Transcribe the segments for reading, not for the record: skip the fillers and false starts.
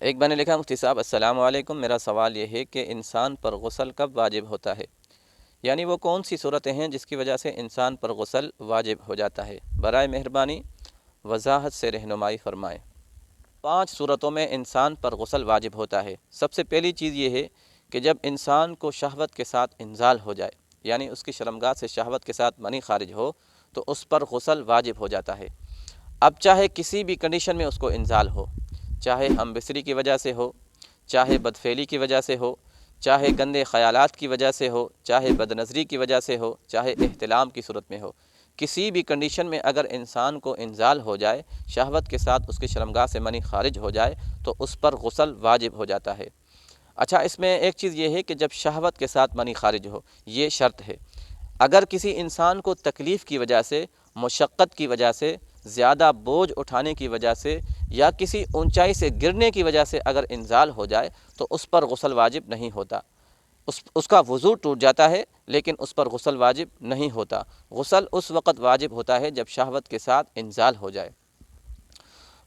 ایک بھائی نے لکھا مفتی صاحب السلام علیکم، میرا سوال یہ ہے کہ انسان پر غسل کب واجب ہوتا ہے؟ یعنی وہ کون سی صورتیں ہیں جس کی وجہ سے انسان پر غسل واجب ہو جاتا ہے؟ برائے مہربانی وضاحت سے رہنمائی فرمائیں۔ 5 صورتوں میں انسان پر غسل واجب ہوتا ہے۔ سب سے پہلی چیز یہ ہے کہ جب انسان کو شہوت کے ساتھ انزال ہو جائے، یعنی اس کی شرمگاہ سے شہوت کے ساتھ منی خارج ہو تو اس پر غسل واجب ہو جاتا ہے۔ اب چاہے کسی بھی کنڈیشن میں اس کو انزال ہو، چاہے ہم بستری کی وجہ سے ہو، چاہے بدفعلی کی وجہ سے ہو، چاہے گندے خیالات کی وجہ سے ہو، چاہے بد نظری کی وجہ سے ہو، چاہے احتلام کی صورت میں ہو، کسی بھی کنڈیشن میں اگر انسان کو انزال ہو جائے، شہوت کے ساتھ اس کی شرمگاہ سے منی خارج ہو جائے تو اس پر غسل واجب ہو جاتا ہے۔ اچھا، اس میں ایک چیز یہ ہے کہ جب شہوت کے ساتھ منی خارج ہو، یہ شرط ہے۔ اگر کسی انسان کو تکلیف کی وجہ سے، مشقت کی وجہ سے، زیادہ بوجھ اٹھانے کی وجہ سے یا کسی اونچائی سے گرنے کی وجہ سے اگر انزال ہو جائے تو اس پر غسل واجب نہیں ہوتا، اس کا وضو ٹوٹ جاتا ہے لیکن اس پر غسل واجب نہیں ہوتا۔ غسل اس وقت واجب ہوتا ہے جب شہوت کے ساتھ انزال ہو جائے۔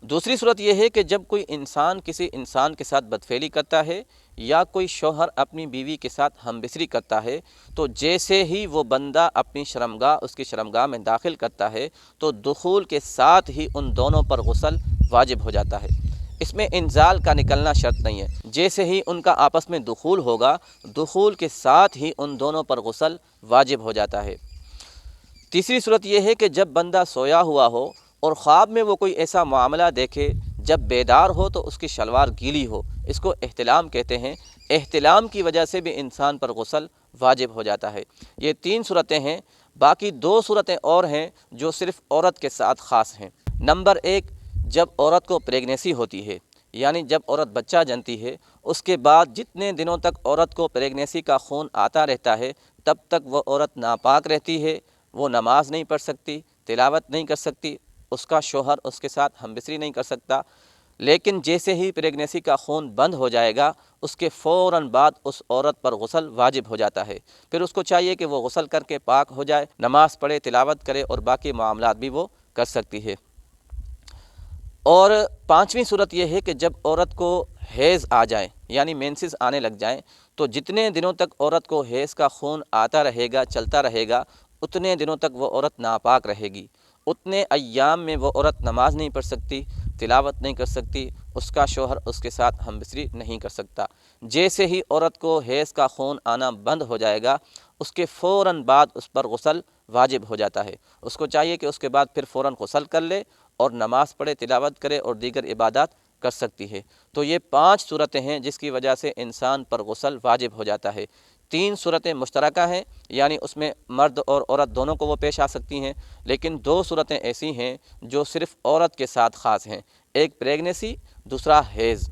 دوسری صورت یہ ہے کہ جب کوئی انسان کسی انسان کے ساتھ بدفعلی کرتا ہے یا کوئی شوہر اپنی بیوی کے ساتھ ہم بستری کرتا ہے تو جیسے ہی وہ بندہ اپنی شرمگاہ اس کی شرمگاہ میں داخل کرتا ہے تو دخول کے ساتھ ہی ان دونوں پر غسل واجب ہو جاتا ہے۔ اس میں انزال کا نکلنا شرط نہیں ہے، جیسے ہی ان کا آپس میں دخول ہوگا، دخول کے ساتھ ہی ان دونوں پر غسل واجب ہو جاتا ہے۔ تیسری صورت یہ ہے کہ جب بندہ سویا ہوا ہو اور خواب میں وہ کوئی ایسا معاملہ دیکھے، جب بیدار ہو تو اس کی شلوار گیلی ہو، اس کو احتلام کہتے ہیں۔ احتلام کی وجہ سے بھی انسان پر غسل واجب ہو جاتا ہے۔ یہ 3 صورتیں ہیں، باقی 2 صورتیں اور ہیں جو صرف عورت کے ساتھ خاص ہیں۔ نمبر 1، جب عورت کو پریگنیسی ہوتی ہے، یعنی جب عورت بچہ جنتی ہے، اس کے بعد جتنے دنوں تک عورت کو پریگنیسی کا خون آتا رہتا ہے تب تک وہ عورت ناپاک رہتی ہے، وہ نماز نہیں پڑھ سکتی، تلاوت نہیں کر سکتی، اس کا شوہر اس کے ساتھ ہم بستری نہیں کر سکتا۔ لیکن جیسے ہی پریگنیسی کا خون بند ہو جائے گا، اس کے فوراً بعد اس عورت پر غسل واجب ہو جاتا ہے۔ پھر اس کو چاہیے کہ وہ غسل کر کے پاک ہو جائے، نماز پڑھے، تلاوت کرے اور باقی معاملات بھی وہ کر سکتی ہے۔ اور 5ویں صورت یہ ہے کہ جب عورت کو حیض آ جائے، یعنی مینسز آنے لگ جائیں، تو جتنے دنوں تک عورت کو حیض کا خون آتا رہے گا، چلتا رہے گا، اتنے دنوں تک وہ عورت ناپاک رہے گی۔ اتنے ایام میں وہ عورت نماز نہیں پڑھ سکتی، تلاوت نہیں کر سکتی، اس کا شوہر اس کے ساتھ ہم بستری نہیں کر سکتا۔ جیسے ہی عورت کو حیض کا خون آنا بند ہو جائے گا، اس کے فوراً بعد اس پر غسل واجب ہو جاتا ہے۔ اس کو چاہیے کہ اس کے بعد پھر فوراً غسل کر لے اور نماز پڑھے، تلاوت کرے اور دیگر عبادات کر سکتی ہے۔ تو یہ 5 صورتیں ہیں جس کی وجہ سے انسان پر غسل واجب ہو جاتا ہے۔ 3 صورتیں مشترکہ ہیں، یعنی اس میں مرد اور عورت دونوں کو وہ پیش آ سکتی ہیں، لیکن 2 صورتیں ایسی ہیں جو صرف عورت کے ساتھ خاص ہیں، ایک پریگنیسی، دوسرا حیض۔